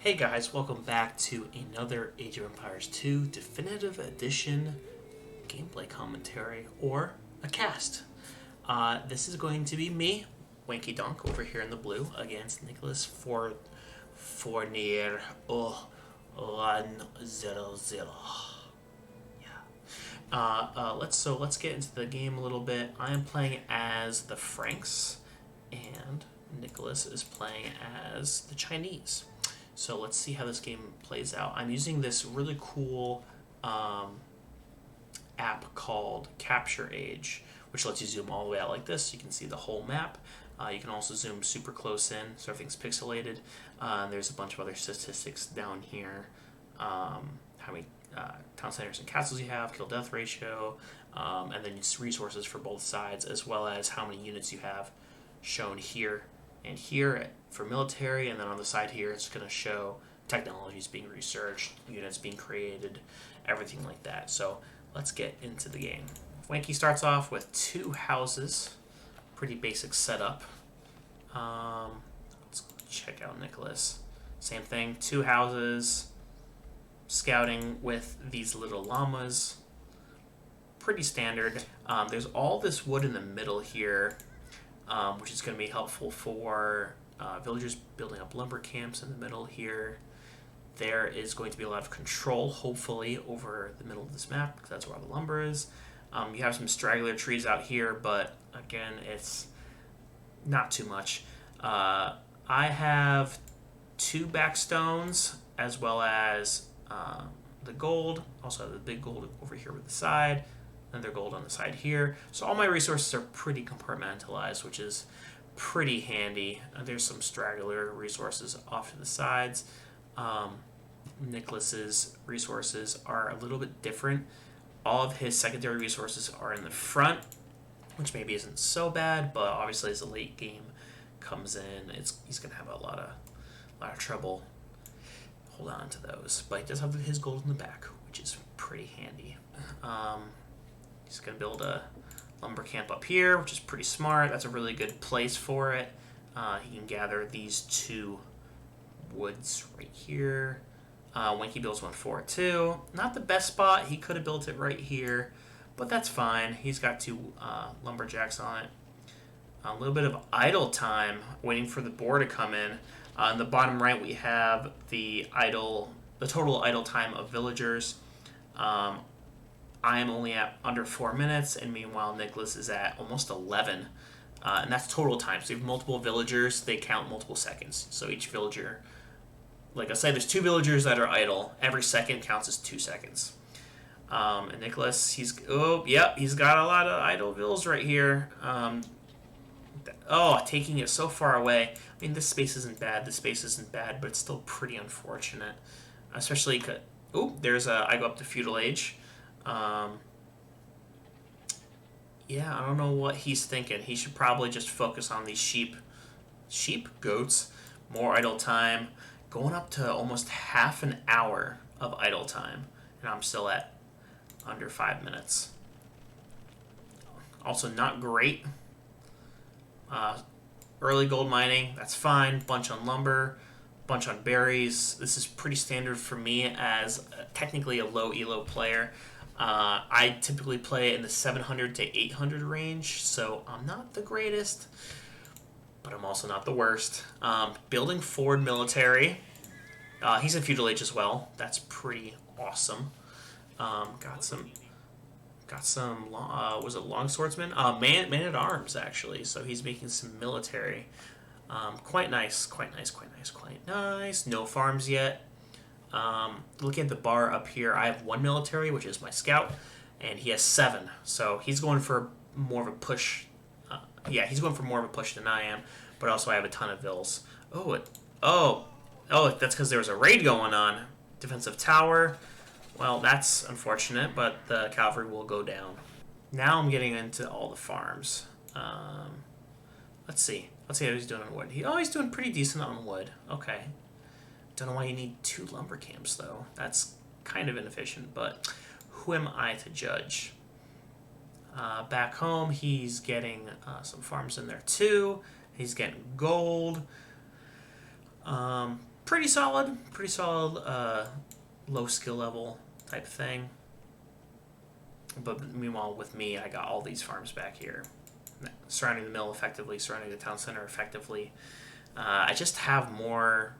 Hey guys, welcome back to another Age of Empires 2 Definitive Edition gameplay commentary, or a cast. This is going to be me, Wanky Donk, over here in the blue, against Nicholas Fournier 100. Yeah. Let's get into the game a little bit. I am playing as the Franks, and Nicholas is playing as the Chinese. So let's see how this game plays out. I'm using this really cool app called Capture Age, which lets you zoom all the way out like this. You can see the whole map. You can also zoom super close in, so everything's pixelated. And there's a bunch of other statistics down here. How many town centers and castles you have, kill-death ratio, and then just resources for both sides, as well as how many units you have shown here and here for military, and then on the side here it's going to show technologies being researched, units being created, everything like that. So let's get into the game. Wanky starts off with 2 houses, pretty basic setup. Let's check out Nicholas. Same thing, 2 houses, scouting with these little llamas, pretty standard. There's all this wood in the middle here, which is going to be helpful for villagers building up lumber camps in the middle here. There is going to be a lot of control, hopefully, over the middle of this map, because that's where all the lumber is. You have some straggler trees out here, but again, it's not too much. I have 2 backstones, as well as the gold. Also have the big gold over here with the side. Another gold on the side here. So all my resources are pretty compartmentalized, which is pretty handy. There's some straggler resources off to the sides. Nicholas's resources are a little bit different. All of his secondary resources are in the front, which maybe isn't so bad, but obviously as the late game comes in, he's going to have a lot of trouble hold on to those. But he does have his gold in the back, which is pretty handy. He's going to build a lumber camp up here, which is pretty smart. That's a really good place for it. He can gather these 2 woods right here. Wanky builds one for it too. Not the best spot. He could have built it right here, but that's fine. He's got 2 lumberjacks on it. A little bit of idle time, waiting for the boar to come in. On the bottom right, we have the total idle time of villagers. I am only at under 4 minutes, and meanwhile Nicholas is at almost 11. And that's total time. So you have multiple villagers, they count multiple seconds. So each villager, like I said, there's 2 villagers that are idle. Every second counts as 2 seconds. And Nicholas, he's got a lot of idle vills right here. Taking it so far away. I mean, this space isn't bad, but it's still pretty unfortunate. Especially, I go up to feudal age. I don't know what he's thinking. He should probably just focus on these goats, more idle time, going up to almost half an hour of idle time, and I'm still at under 5 minutes. Also not great. Early gold mining, that's fine. Bunch on lumber, bunch on berries. This is pretty standard for me as technically a low elo player. I typically play in the 700 to 800 range, so I'm not the greatest, but I'm also not the worst. Building forward military. He's in feudal age as well. That's pretty awesome. Got some. Was it longswordsman? Man at arms actually. So he's making some military. Quite nice. No farms yet. Looking at the bar up here, I have 1 military, which is my scout, and he has 7. So he's going for more of a push. He's going for more of a push than I am. But also I have a ton of vills. That's because there was a raid going on. Defensive tower. Well, that's unfortunate, but the cavalry will go down. Now I'm getting into all the farms. Let's see how he's doing on wood. He's doing pretty decent on wood. Okay. Don't know why you need 2 lumber camps, though. That's kind of inefficient, but who am I to judge? Back home, he's getting some farms in there, too. He's getting gold. pretty solid, low skill level type thing. But meanwhile, with me, I got all these farms back here, surrounding the mill effectively, surrounding the town center effectively. I just have more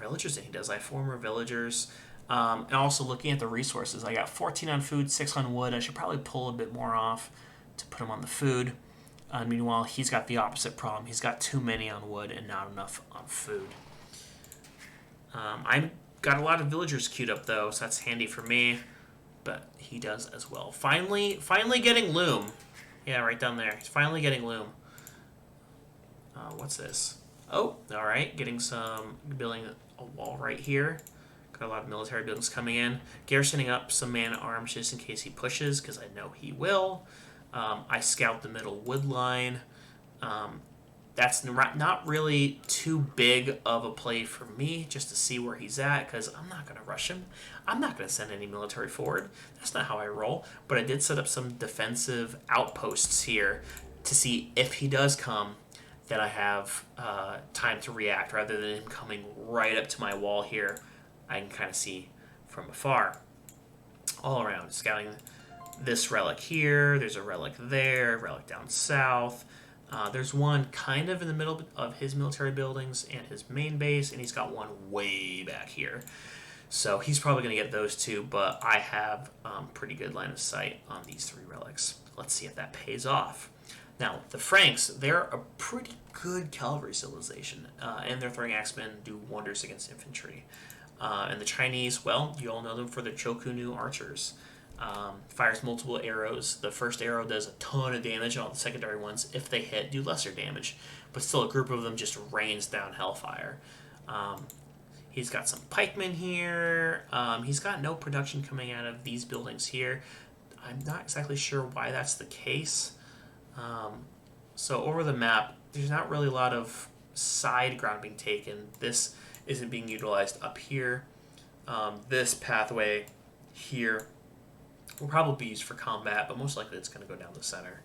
villagers than he does. I have 4 more villagers. And also looking at the resources, I got 14 on food, 6 on wood. I should probably pull a bit more off to put him on the food. Meanwhile, he's got the opposite problem. He's got too many on wood and not enough on food. I got a lot of villagers queued up though, so that's handy for me. But he does as well. Finally getting loom. Yeah, right down there. He's finally getting loom. What's this? Oh, all right. Building a wall right here. Got a lot of military buildings coming in. Garrisoning up some man-at-arms just in case he pushes, because I know he will. I scout the middle wood line. That's not really too big of a play for me, just to see where he's at, because I'm not going to rush him. I'm not going to send any military forward. That's not how I roll. But I did set up some defensive outposts here to see if he does come, that I have time to react, rather than him coming right up to my wall here. I can kind of see from afar. All around, scouting this relic here. There's a relic there, relic down south. There's one kind of in the middle of his military buildings and his main base, and he's got one way back here. So he's probably going to get those two, but I have pretty good line of sight on these 3 relics. Let's see if that pays off. Now, the Franks, they're a pretty good cavalry civilization, and their throwing axemen do wonders against infantry. And the Chinese, well, you all know them for their Chokunu archers. Fires multiple arrows. The first arrow does a ton of damage, and all the secondary ones, if they hit, do lesser damage. But still, a group of them just rains down hellfire. He's got some pikemen here. He's got no production coming out of these buildings here. I'm not exactly sure why that's the case. So over the map, there's not really a lot of side ground being taken. This isn't being utilized up here. This pathway here will probably be used for combat, but most likely it's going to go down the center.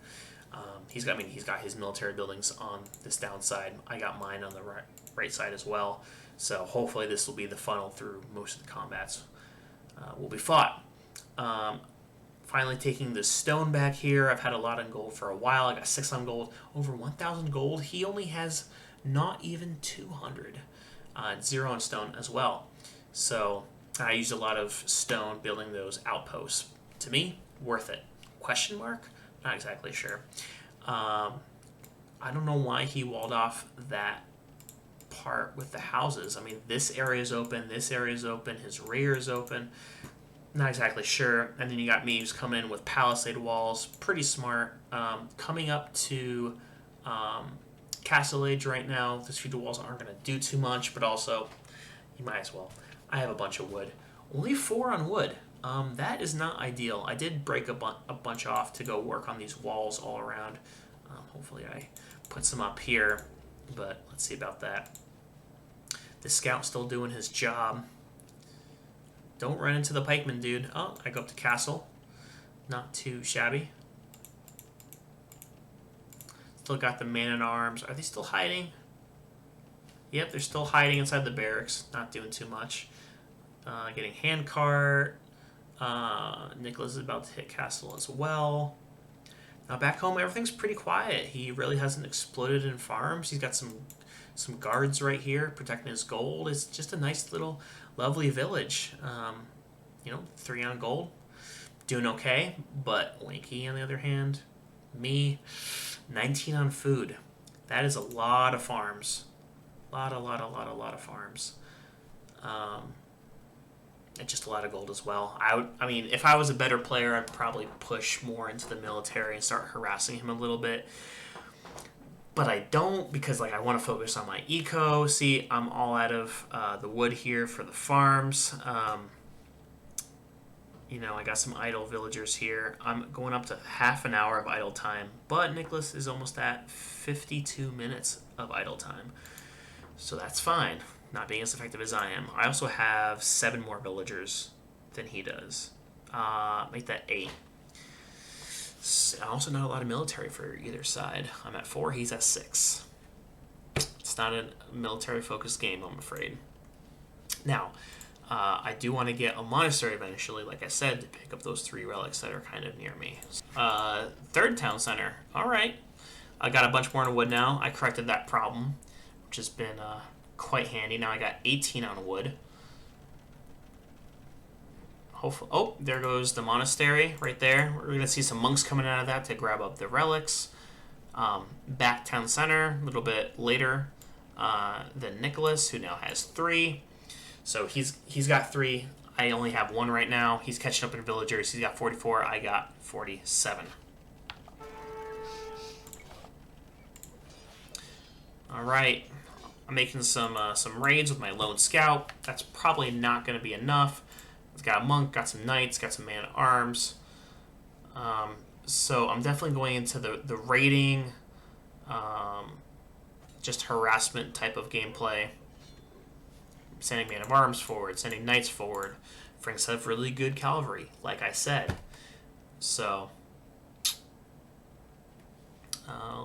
He's got his military buildings on this downside. I got mine on the right side as well. So hopefully this will be the funnel through most of the combats will be fought. Finally taking the stone back here. I've had a lot on gold for a while. I got 6 on gold, over 1,000 gold. He only has not even 200. 0 on stone as well. So I used a lot of stone building those outposts. To me, worth it. Question mark? Not exactly sure. I don't know why he walled off that part with the houses. I mean, this area is open, this area is open, his rear is open. Not exactly sure. And then you got me who's come in with palisade walls. Pretty smart. Coming up to Castle Age right now. The feudal walls aren't going to do too much, but also, you might as well. I have a bunch of wood. Only 4 on wood. That is not ideal. I did break a bunch off to go work on these walls all around. Hopefully I put some up here, but let's see about that. The scout's still doing his job. Don't run into the pikeman, dude. Oh, I go up to castle. Not too shabby. Still got the man-at-arms. Are they still hiding? Yep, they're still hiding inside the barracks. Not doing too much. Getting handcart. Nicholas is about to hit castle as well. Now back home, everything's pretty quiet. He really hasn't exploded in farms. He's got some guards right here protecting his gold. It's just a nice little lovely village. 3 on gold. Doing okay, but Lanky on the other hand, me, 19 on food. That is a lot of farms. A lot of farms. And just a lot of gold as well. I mean, if I was a better player, I'd probably push more into the military and start harassing him a little bit. But I don't, because I want to focus on my eco. See, I'm all out of the wood here for the farms. I got some idle villagers here. I'm going up to half an hour of idle time, but Nicholas is almost at 52 minutes of idle time. So that's fine. Not being as effective as I am. I also have 7 more villagers than he does. Make that 8. Also not a lot of military for either side. I'm at 4, he's at 6. It's It's not a military-focused game, I'm afraid. Now, I do want to get a monastery eventually, like I said, to pick up those 3 relics that are kind of near me. Third town center. All right. I got a bunch more in wood now. I corrected that problem, which has been quite handy. Now I got 18 on wood. Hopefully, oh, there goes the monastery right there. We're going to see some monks coming out of that to grab up the relics. Back town center a little bit later than Nicholas, who now has 3. So he's got 3. I only have 1 right now. He's catching up in villagers. He's got 44. I got 47. All right. I'm making some raids with my lone scout. That's probably not going to be enough. It's got a monk, got some knights, got some man-at-arms. So I'm definitely going into the raiding, just harassment type of gameplay. Sending man-at-arms forward, sending knights forward. Franks have really good cavalry, like I said. So,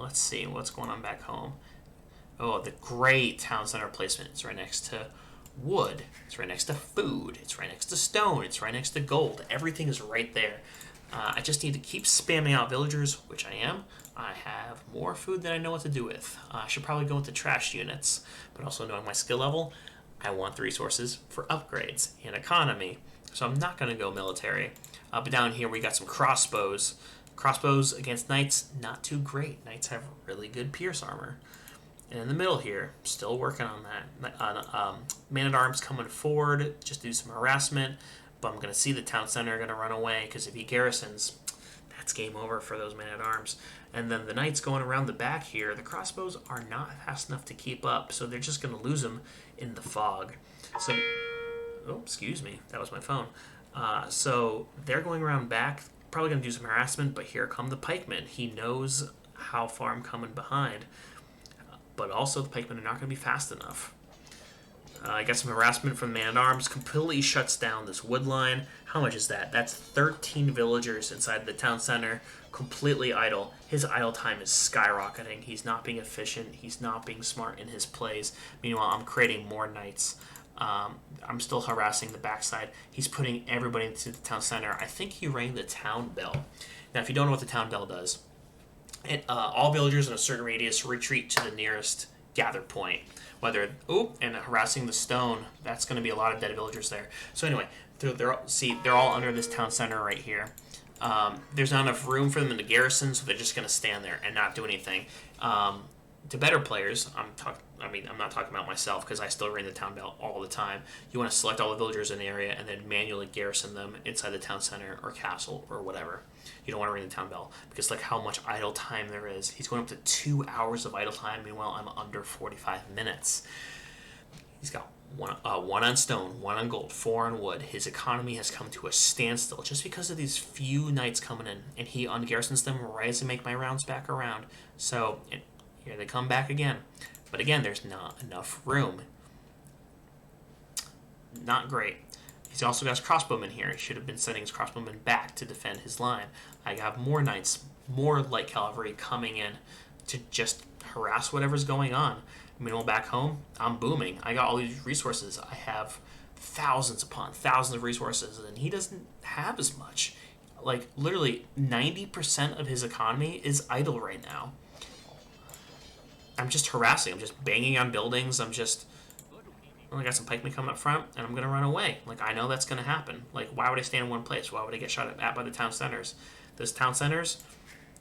let's see what's going on back home. Oh, the great town center placement. It's right next to wood. It's right next to food. It's right next to stone. It's right next to gold. Everything is right there. I just need to keep spamming out villagers, which I am. I have more food than I know what to do with. I should probably go into trash units, but also knowing my skill level, I want the resources for upgrades and economy. So I'm not going to go military. But down here we got some crossbows. Crossbows against knights, not too great. Knights have really good pierce armor. And in the middle here, still working on that. Man-at-arms coming forward, just do some harassment. But I'm going to see the town center going to run away, because if he garrisons, that's game over for those men-at-arms. And then the knights going around the back here, the crossbows are not fast enough to keep up, so they're just going to lose them in the fog. So, oh, excuse me, that was my phone. So they're going around back, probably going to do some harassment, but here come the pikemen. He knows how far I'm coming behind. But also the pikemen are not going to be fast enough. I got some harassment from man-at-arms. Completely shuts down this wood line. How much is that? That's 13 villagers inside the town center. Completely idle. His idle time is skyrocketing. He's not being efficient. He's not being smart in his plays. Meanwhile, I'm creating more knights. I'm still harassing the backside. He's putting everybody into the town center. I think he rang the town bell. Now, if you don't know what the town bell does, all villagers in a certain radius retreat to the nearest gather point. And harassing the stone, that's going to be a lot of dead villagers there. So anyway, they're all under this town center right here. There's not enough room for them in the garrison, so they're just going to stand there and not do anything. To better players, I'm not talking about myself, because I still ring the town bell all the time. You want to select all the villagers in the area and then manually garrison them inside the town center or castle or whatever. You don't want to ring the town bell, because look how much idle time there is. He's going up to 2 hours of idle time. Meanwhile, I'm under 45 minutes. He's got one on stone, 1 on gold, 4 on wood. His economy has come to a standstill just because of these few knights coming in, and he ungarrisons them right as I make my rounds back around. So here they come back again. But again, there's not enough room. Not great. He's also got his crossbowmen here. He should have been sending his crossbowmen back to defend his line. I have more knights, more light cavalry coming in to just harass whatever's going on. Meanwhile, back home, I'm booming. I got all these resources. I have thousands upon thousands of resources, and he doesn't have as much. Like, literally, 90% of his economy is idle right now. I'm just harassing. I'm just banging on buildings. I got some pikemen coming up front, and I'm going to run away. Like, I know that's going to happen. Like, why would I stand in one place? Why would I get shot at by the town centers? Those town centers,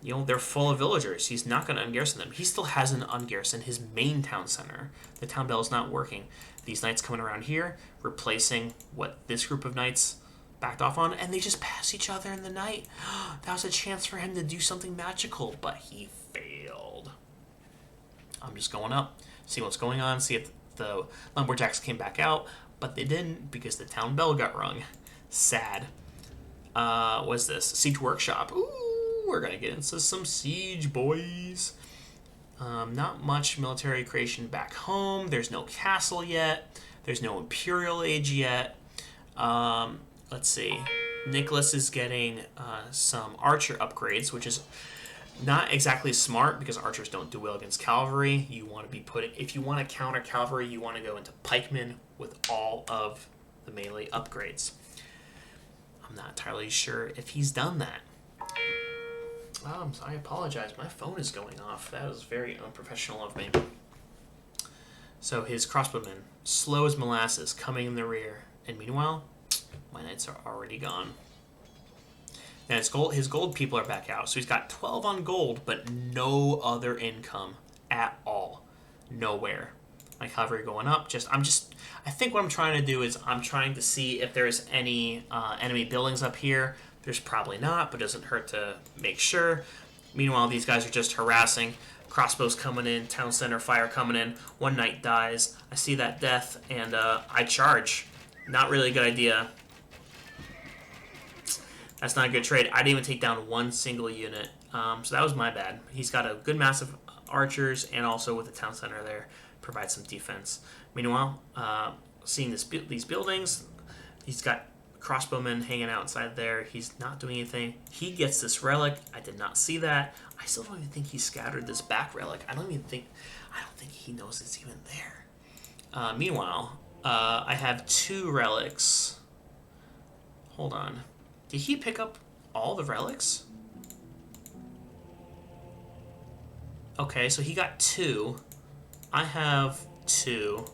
they're full of villagers. He's not going to ungarrison them. He still hasn't ungarrisoned his main town center. The town bell is not working. These knights coming around here, replacing what this group of knights backed off on, and they just pass each other in the night. That was a chance for him to do something magical, but he failed. I'm just going up, see what's going on, see if the lumberjacks came back out, but they didn't because the town bell got rung. Sad. What's this? Siege workshop. Ooh, we're gonna get into some siege, boys. Not much military creation back home. There's no castle yet. There's no imperial age yet. Let's see. Nicholas is getting some archer upgrades, which is Not exactly smart because archers don't do well against cavalry. You want to be putting, if you want to counter cavalry, you want to go into pikemen with all of the melee upgrades. I'm not entirely sure if he's done that. I apologize. My phone is going off. That was very unprofessional of me. So his crossbowmen, slow as molasses, coming in the rear. And meanwhile, my knights are already gone. And his gold people are back out. So he's got 12 on gold, but no other income at all. Nowhere. My cavalry going up. I think what I'm trying to do is I'm trying to see if there's any enemy buildings up here. There's probably not, but it doesn't hurt to make sure. Meanwhile, these guys are just harassing. Crossbows coming in, town center fire coming in. One knight dies. I see that death, and I charge. Not really a good idea. That's not a good trade. I didn't even take down one single unit, so that was my bad. He's got a good mass of archers, and also with the town center there, provide some defense. Meanwhile, seeing these buildings, he's got crossbowmen hanging outside there. He's not doing anything. He gets this relic. I did not see that. I still don't even think he scattered this back relic. I don't think he knows it's even there. Meanwhile, I have 2 relics. Hold on. Did he pick up all the relics? Okay, so he got 2. I have 2.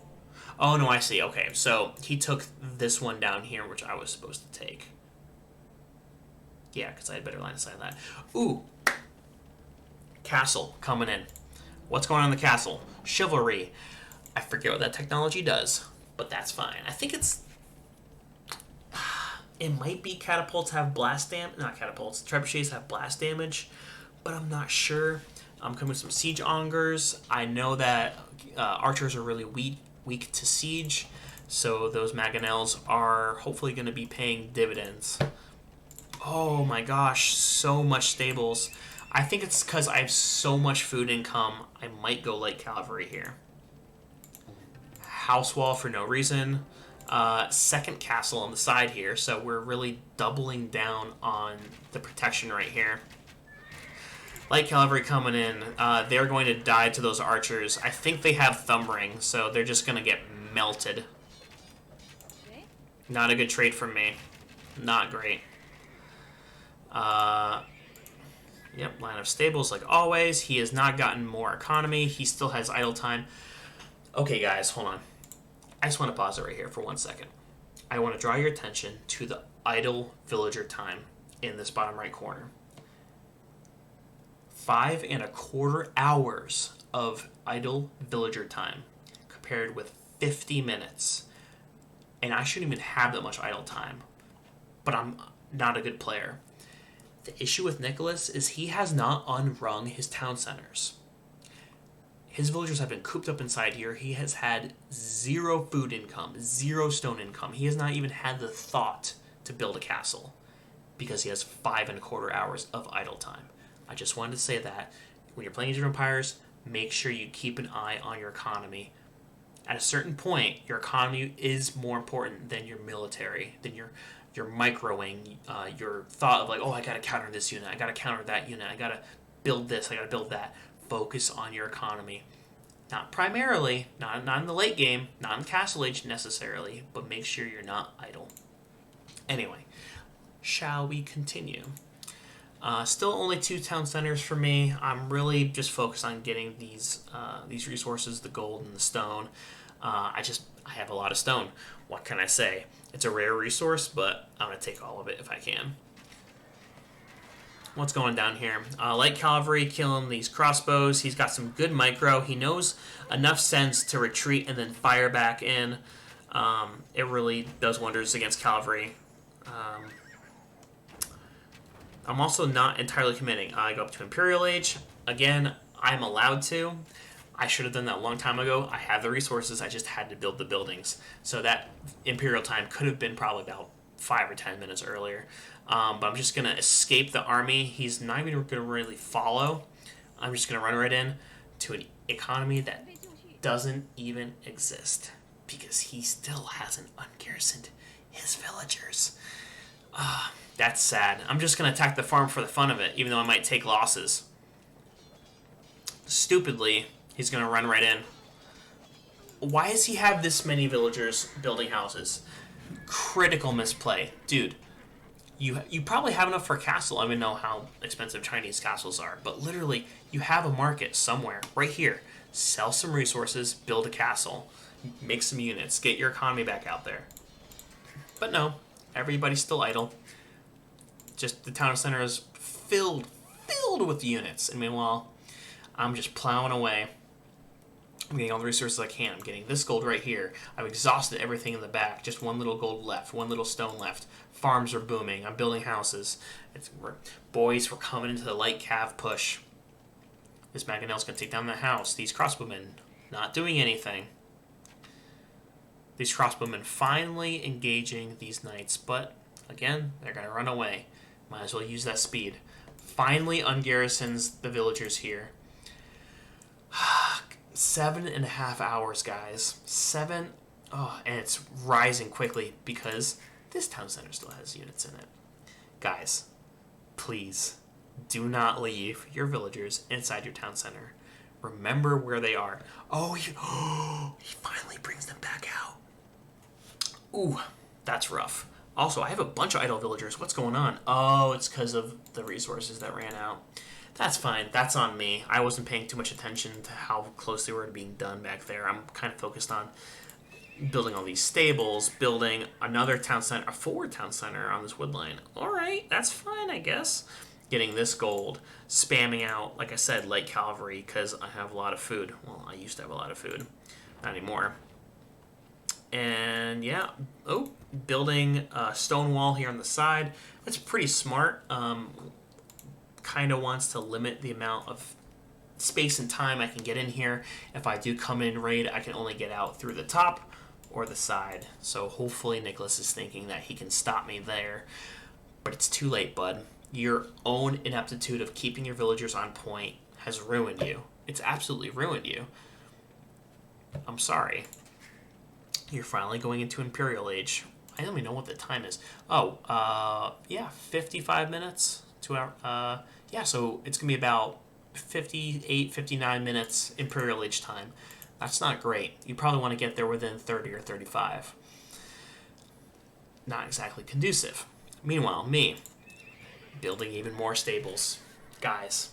Oh, no, I see. Okay, so he took this one down here, which I was supposed to take. Yeah, because I had better line of sight of that. Ooh. Castle coming in. What's going on in the castle? Chivalry. I forget what that technology does, but that's fine. I think it's... It might be catapults have blast damage. Not catapults. Trebuchets have blast damage, but I'm not sure. I'm coming with some siege augers. I know that archers are really weak to siege, so those mangonels are hopefully going to be paying dividends. Oh my gosh, so much stables. I think it's because I have so much food income, I might go light cavalry here. House wall for no reason. Second castle on the side here, so we're really doubling down on the protection right here. Light cavalry coming in. They're going to die to those archers. I think they have thumb ring, so they're just going to get melted. Not a good trade from me. Not great. Yep, line of stables like always. He has not gotten more economy. He still has idle time. Okay, guys, hold on. I just want to pause it right here for 1 second. I want to draw your attention to the idle villager time in this bottom right corner. 5.25 hours of idle villager time compared with 50 minutes. And I shouldn't even have that much idle time. But I'm not a good player. The issue with Nicholas is he has not unrung his town centers. His villagers have been cooped up inside here. He has had 0 food income, 0 stone income. He has not even had the thought to build a castle because he has 5.25 hours of idle time. I just wanted to say that when you're playing Age of Empires, make sure you keep an eye on your economy. At a certain point, your economy is more important than your military, than your microing, your thought of like, oh, I gotta counter this unit, I gotta counter that unit, I gotta build this, I gotta build that. Focus on your economy. Not primarily, not in the late game, not in Castle Age necessarily, but make sure you're not idle. Anyway, shall we continue? Still only 2 town centers for me. I'm really just focused on getting these resources, the gold and the stone. I have a lot of stone. What can I say? It's a rare resource, but I'm going to take all of it if I can. What's going down here? Light cavalry killing these crossbows. He's got some good micro. He knows enough sense to retreat and then fire back in. It really does wonders against cavalry. I'm also not entirely committing. I go up to Imperial Age. Again, I'm allowed to. I should have done that a long time ago. I have the resources. I just had to build the buildings. So that Imperial time could have been probably about 5 or 10 minutes earlier. But I'm just going to escape the army. He's not even going to really follow. I'm just going to run right in to an economy that doesn't even exist because he still hasn't ungarrisoned his villagers. That's sad. I'm just going to attack the farm for the fun of it, even though I might take losses. Stupidly, he's going to run right in. Why does he have this many villagers building houses? Critical misplay. Dude, you probably have enough for a castle. I don't even know how expensive Chinese castles are. But literally, you have a market somewhere, right here. Sell some resources, build a castle, make some units, get your economy back out there. But no, everybody's still idle. Just the town center is filled with units. And meanwhile, I'm just plowing away. I'm getting all the resources I can. I'm getting this gold right here. I've exhausted everything in the back. Just one little gold left, one little stone left. Farms are booming. I'm building houses. Boys, we're coming into the light cav push. This mangonel's going to take down the house. These crossbowmen not doing anything. These crossbowmen finally engaging these knights, but again, they're going to run away. Might as well use that speed. Finally ungarrisons the villagers here. 7.5 hours, guys. 7. Oh, and it's rising quickly because this town center still has units in it. Guys, please do not leave your villagers inside your town center. Remember where they are. Oh, he finally brings them back out. Ooh, that's rough. Also, I have a bunch of idle villagers. What's going on? Oh, it's because of the resources that ran out. That's fine. That's on me. I wasn't paying too much attention to how close they were to being done back there. I'm kind of focused on building all these stables, building another town center, a forward town center on this wood line. All right, that's fine, I guess. Getting this gold, spamming out, like I said, light cavalry because I have a lot of food. Well, I used to have a lot of food. Not anymore. And yeah, building a stone wall here on the side. That's pretty smart. Kind of wants to limit the amount of space and time I can get in here. If I do come in raid, I can only get out through the top or the side. So hopefully Nicholas is thinking that he can stop me there. But it's too late, bud. Your own ineptitude of keeping your villagers on point has ruined you. It's absolutely ruined you. I'm sorry. You're finally going into Imperial Age. I don't even know what the time is. Yeah, 55 minutes. 2 hours. Yeah, so it's going to be about 58, 59 minutes Imperial Age time. That's not great. You probably want to get there within 30 or 35. Not exactly conducive. Meanwhile, me, building even more stables. Guys,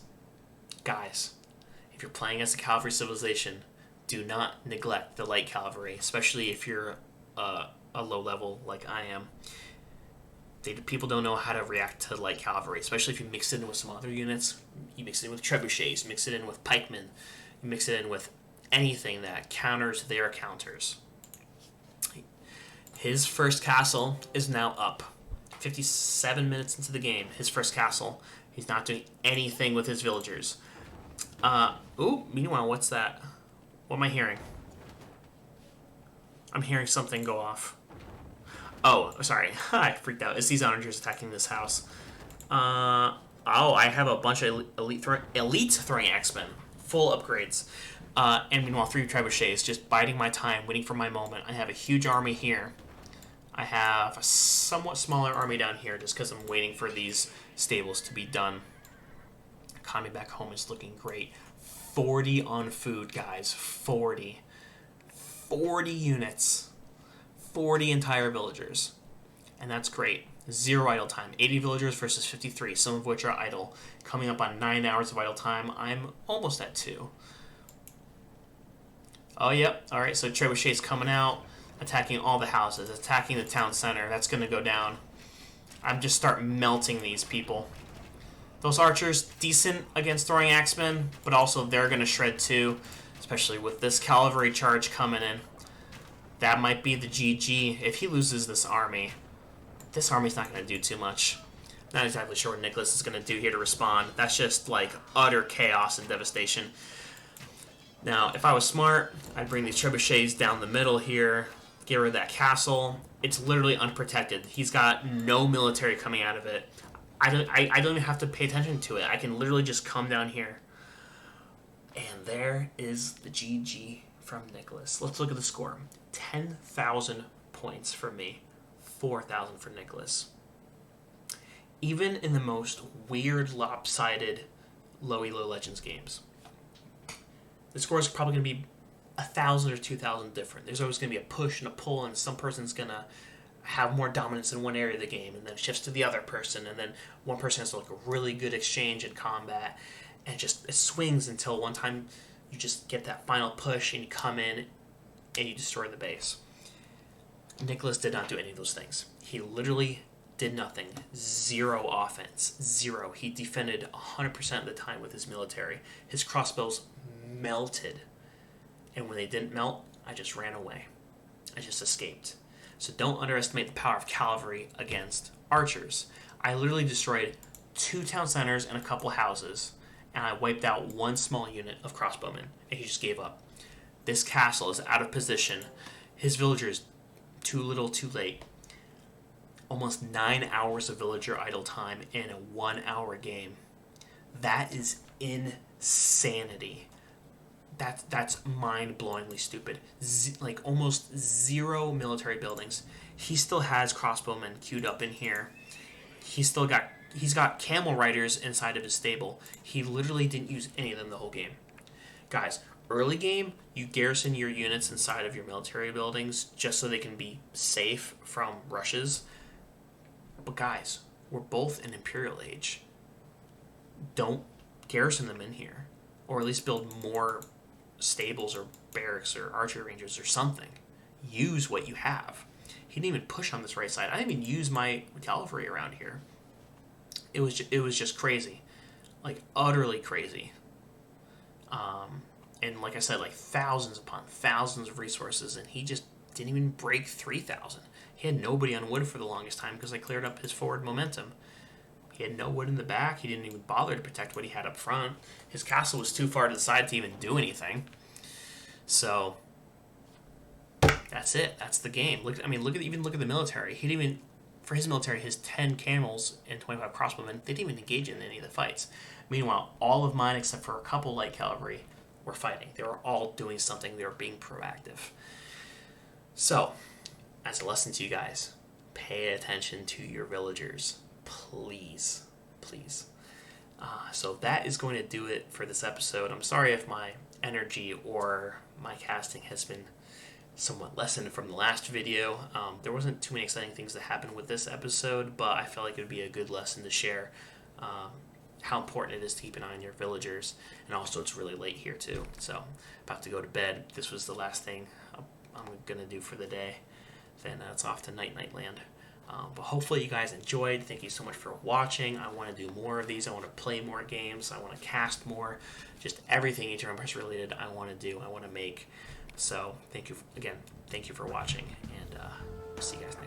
if you're playing as a cavalry civilization, do not neglect the light cavalry, especially if you're a low level like I am. People don't know how to react to light cavalry, especially if you mix it in with some other units. You mix it in with trebuchets, you mix it in with pikemen, you mix it in with anything that counters their counters. His first castle is now up. 57 minutes into the game, his first castle. He's not doing anything with his villagers. Meanwhile, what's that? What am I hearing? I'm hearing something go off. Oh, sorry. I freaked out. It's these onagers attacking this house. I have a bunch of elite throwing X-Men. Full upgrades. And meanwhile, 3 trebuchets, just biding my time, waiting for my moment. I have a huge army here. I have a somewhat smaller army down here just because I'm waiting for these stables to be done. Economy back home is looking great. 40 on food, guys. 40 units. 40 entire villagers. And that's great. 0 idle time. 80 villagers versus 53, some of which are idle. Coming up on 9 hours of idle time. I'm almost at 2. Oh, yep. Alright, so trebuchet's coming out, attacking all the houses, attacking the town center. That's going to go down. I'm just start melting these people. Those archers, decent against throwing axemen, but also they're going to shred too, especially with this cavalry charge coming in. That might be the GG. If he loses this army's not going to do too much. Not exactly sure what Nicholas is going to do here to respond. That's just like utter chaos and devastation. Now, if I was smart, I'd bring these trebuchets down the middle here, get rid of that castle. It's literally unprotected. He's got no military coming out of it. I don't even have to pay attention to it. I can literally just come down here. And there is the GG from Nicholas. Let's look at the score. 10,000 points for me. 4,000 for Nicholas. Even in the most weird, lopsided low Elo Legends games, the score is probably going to be 1,000 or 2,000 different. There's always going to be a push and a pull, and some person's going to have more dominance in one area of the game, and then shifts to the other person, and then one person has like a really good exchange in combat, and just it swings until one time you just get that final push and you come in and you destroy the base. Nicholas did not do any of those things. He literally did nothing. Zero offense. Zero. He defended 100% of the time with his military. His crossbows melted. And when they didn't melt, I just ran away. I just escaped. So don't underestimate the power of cavalry against archers. I literally destroyed 2 town centers and a couple houses, and I wiped out 1 small unit of crossbowmen, and he just gave up. This castle is out of position. His villagers, too little, too late. Almost 9 hours of villager idle time in a 1-hour game. That is insanity. That's mind-blowingly stupid. Like almost 0 military buildings. He still has crossbowmen queued up in here. He's got camel riders inside of his stable. He literally didn't use any of them the whole game. Guys, early game, you garrison your units inside of your military buildings just so they can be safe from rushes. But guys, we're both in Imperial Age. Don't garrison them in here. Or at least build more stables or barracks or archer rangers or something. Use what you have. He didn't even push on this right side. I didn't even use my cavalry around here. It was just crazy. Like, utterly crazy. And like I said, like thousands upon thousands of resources, and he just didn't even break 3,000. He had nobody on wood for the longest time because I cleared up his forward momentum. He had no wood in the back. He didn't even bother to protect what he had up front. His castle was too far to the side to even do anything. So that's it. That's the game. Look at the military. He didn't even, for his military, his 10 camels and 25 crossbowmen, they didn't even engage in any of the fights. Meanwhile, all of mine, except for a couple light cavalry, were fighting. They were all doing something. They were being proactive. So, as a lesson to you guys, pay attention to your villagers. Please. So that is going to do it for this episode. I'm sorry if my energy or my casting has been somewhat lessened from the last video. There wasn't too many exciting things that happened with this episode, but I felt like it would be a good lesson to share how important it is to keep an eye on your villagers. And also, it's really late here too, so about to go to bed. This was the last thing I'm gonna do for the day. Then it's off to night land. But hopefully you guys enjoyed. Thank you so much for watching. I want to do more of these. I want to play more games. I want to cast more. Just everything Age of Empires related I want to do. I want to make. So thank you again. Thank you for watching, and see you guys next time.